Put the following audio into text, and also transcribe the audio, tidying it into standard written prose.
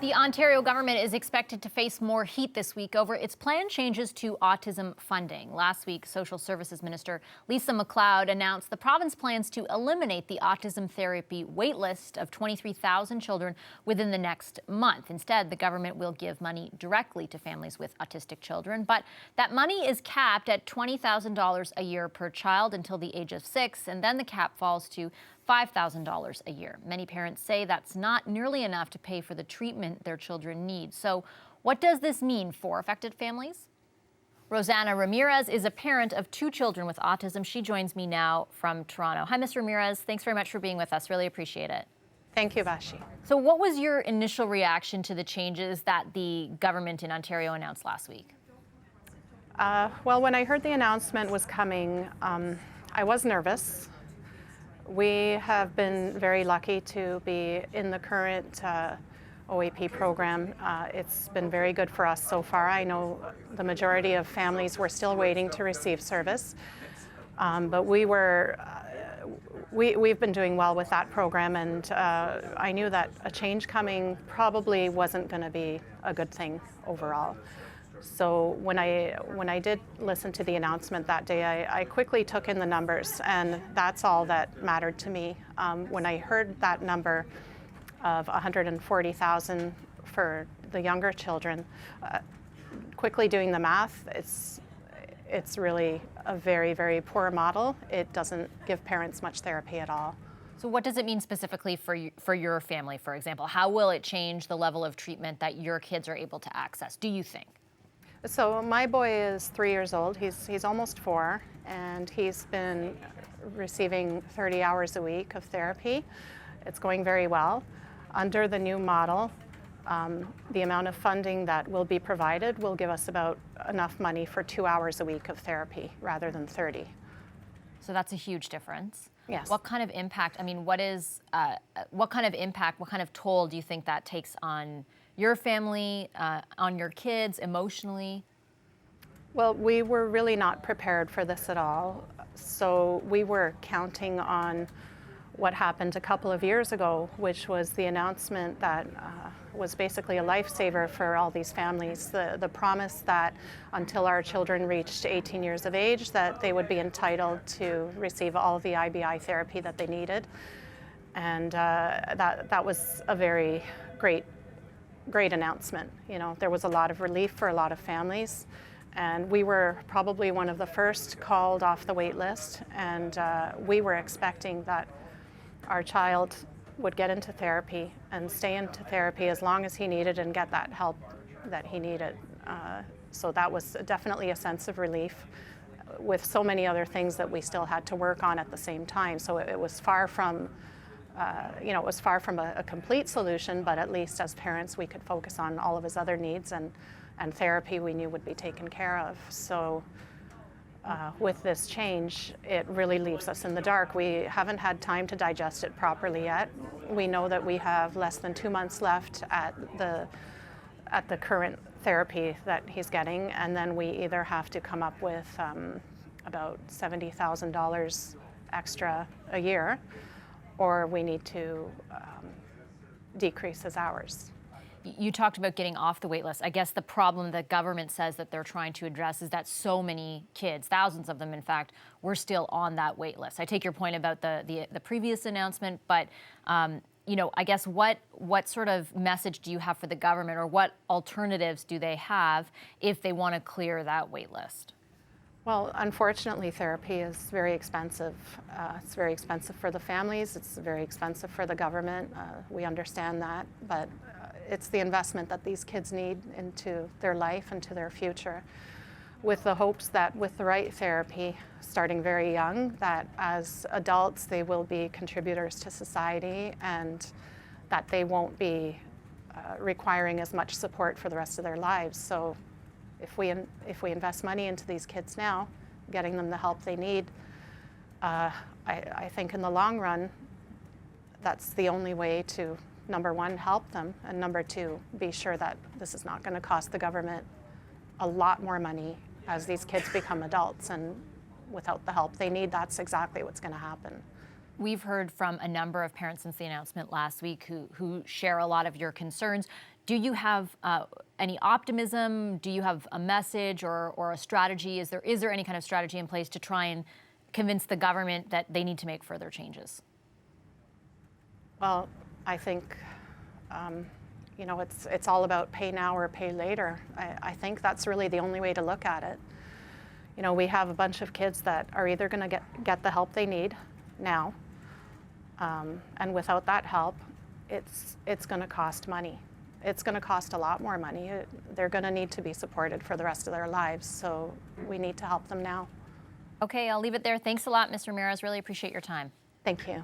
The Ontario government is expected to face more heat this week over its planned changes to autism funding. Last week, Social Services Minister Lisa MacLeod announced the province plans to eliminate the autism therapy waitlist of 23,000 children within the next month. Instead, the government will give money directly to families with autistic children, but that money is capped at $20,000 a year per child until the age of 6, and then the cap falls to $5,000 a year. Many parents say that's not nearly enough to pay for the treatment their children need. So what does this mean for affected families? Rosanna Ramirez is a parent of 2 children with autism. She joins me now from Toronto. Hi, Ms. Ramirez. Thanks very much for being with us. Really appreciate it. Thank you, Vashi. So what was your initial reaction to the changes that the government in Ontario announced last week? Well, when I heard the announcement was coming, I was nervous. We have been very lucky to be in the current OAP program. It's been very good for us so far. I know the majority of families were still waiting to receive service, but we've been doing well with that program, and I knew that a change coming probably wasn't going to be a good thing overall. So when I did listen to the announcement that day, I quickly took in the numbers, and that's all that mattered to me. When I heard that number of 140,000 for the younger children, quickly doing the math, it's really a very, very poor model. It doesn't give parents much therapy at all. So what does it mean specifically for your family, for example? How will it change the level of treatment that your kids are able to access, do you think? So my boy is 3 years old. He's almost 4, and he's been receiving 30 hours a week of therapy. It's going very well. Under the new model, the amount of funding that will be provided will give us about enough money for 2 hours a week of therapy rather than 30. So that's a huge difference. Yes. What kind of impact, what kind of toll do you think that takes on your family, on your kids, emotionally? Well, we were really not prepared for this at all. So we were counting on what happened a couple of years ago, which was the announcement that was basically a lifesaver for all these families. The promise that until our children reached 18 years of age, that they would be entitled to receive all the IBI therapy that they needed. And that was a very great announcement. You know, there was a lot of relief for a lot of families, and we were probably one of the first called off the wait list, and we were expecting that our child would get into therapy and stay into therapy as long as he needed and get that help that he needed. So that was definitely a sense of relief, with so many other things that we still had to work on at the same time. So it was far from a complete solution, but at least as parents we could focus on all of his other needs, and therapy we knew would be taken care of. So with this change, it really leaves us in the dark. We haven't had time to digest it properly yet. We know that we have less than 2 months left at the current therapy that he's getting, and then we either have to come up with about $70,000 extra a year, or we need to decrease his hours. You talked about getting off the wait list. I guess the problem the government says that they're trying to address is that so many kids, thousands of them in fact, were still on that wait list. I take your point about the previous announcement, but I guess what sort of message do you have for the government, or what alternatives do they have if they want to clear that wait list? Well, unfortunately, therapy is very expensive. It's very expensive for the families. It's very expensive for the government. We understand that, but it's the investment that these kids need into their life and to their future, with the hopes that with the right therapy, starting very young, that as adults they will be contributors to society, and that they won't be requiring as much support for the rest of their lives. So if we invest money into these kids now, getting them the help they need, I think in the long run, that's the only way to, number one, help them, and number two, be sure that this is not going to cost the government a lot more money as these kids become adults, and without the help they need, that's exactly what's going to happen. We've heard from a number of parents since the announcement last week who share a lot of your concerns. Do you have any optimism? Do you have a message or a strategy? Is there any kind of strategy in place to try and convince the government that they need to make further changes? Well, I think, it's all about pay now or pay later. I think that's really the only way to look at it. We have a bunch of kids that are either going to get the help they need now, and without that help, it's going to cost money. It's going to cost a lot more money. They're going to need to be supported for the rest of their lives, so we need to help them now. Okay, I'll leave it there. Thanks a lot, Ms. Ramirez. Really appreciate your time. Thank you.